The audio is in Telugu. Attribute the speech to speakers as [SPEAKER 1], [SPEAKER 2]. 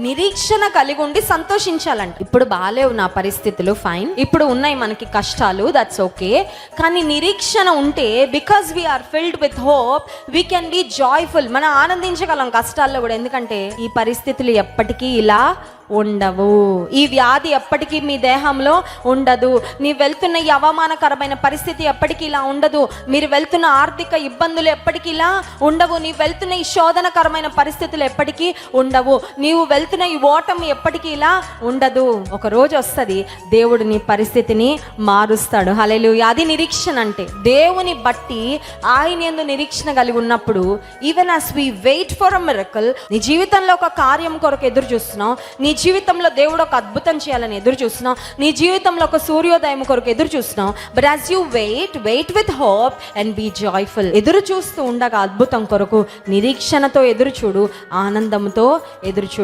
[SPEAKER 1] నిరీక్షణ కలిగి ఉండి సంతోషించాలంట. ఇప్పుడు బాలేవు నా పరిస్థితులు, ఫైన్, ఇప్పుడు ఉన్నాయి మనకి కష్టాలు, దట్స్ ఓకే. కానీ నిరీక్షణ ఉంటే, because we are filled with hope, we can be joyful. మనం ఆనందించగలం కష్టాల్లో కూడా. ఎందుకంటే ఈ పరిస్థితులు ఎప్పటికీ ఇలా ఉండవు, ఈ వ్యాధి ఎప్పటికీ మీ దేహంలో ఉండదు, నీవు వెళ్తున్న ఈ అవమానకరమైన పరిస్థితి ఎప్పటికీ ఇలా ఉండదు, మీరు వెళ్తున్న ఆర్థిక ఇబ్బందులు ఎప్పటికీ ఇలా ఉండవు, నీవు వెళ్తున్న ఈ శోధనకరమైన పరిస్థితులు ఎప్పటికీ ఉండవు, నీవు వెళ్తున్న ఈ ఓటమి ఎప్పటికీ ఇలా ఉండదు. ఒక రోజు వస్తుంది, దేవుడు నీ పరిస్థితిని మారుస్తాడు. హల్లెలూయా. అది నిరీక్షణ అంటే. దేవుని బట్టి ఆయన యందు నిరీక్షణ కలిగి ఉన్నప్పుడు, even as we wait for a miracle, నీ జీవితంలో ఒక కార్యం కొరకు ఎదురు చూస్తున్నావు, నీ జీవితంలో దేవుడు ఒక అద్భుతం చేయాలని ఎదురు చూస్తున్నావు, నీ జీవితంలో ఒక సూర్యోదయం కొరకు ఎదురు చూస్తున్నావు. But as you wait with hope and be joyful. ఎదురు చూస్తూ ఉండగా అద్భుతం కొరకు నిరీక్షణతో ఎదురు చూడు, ఆనందంతో ఎదురు చూడు.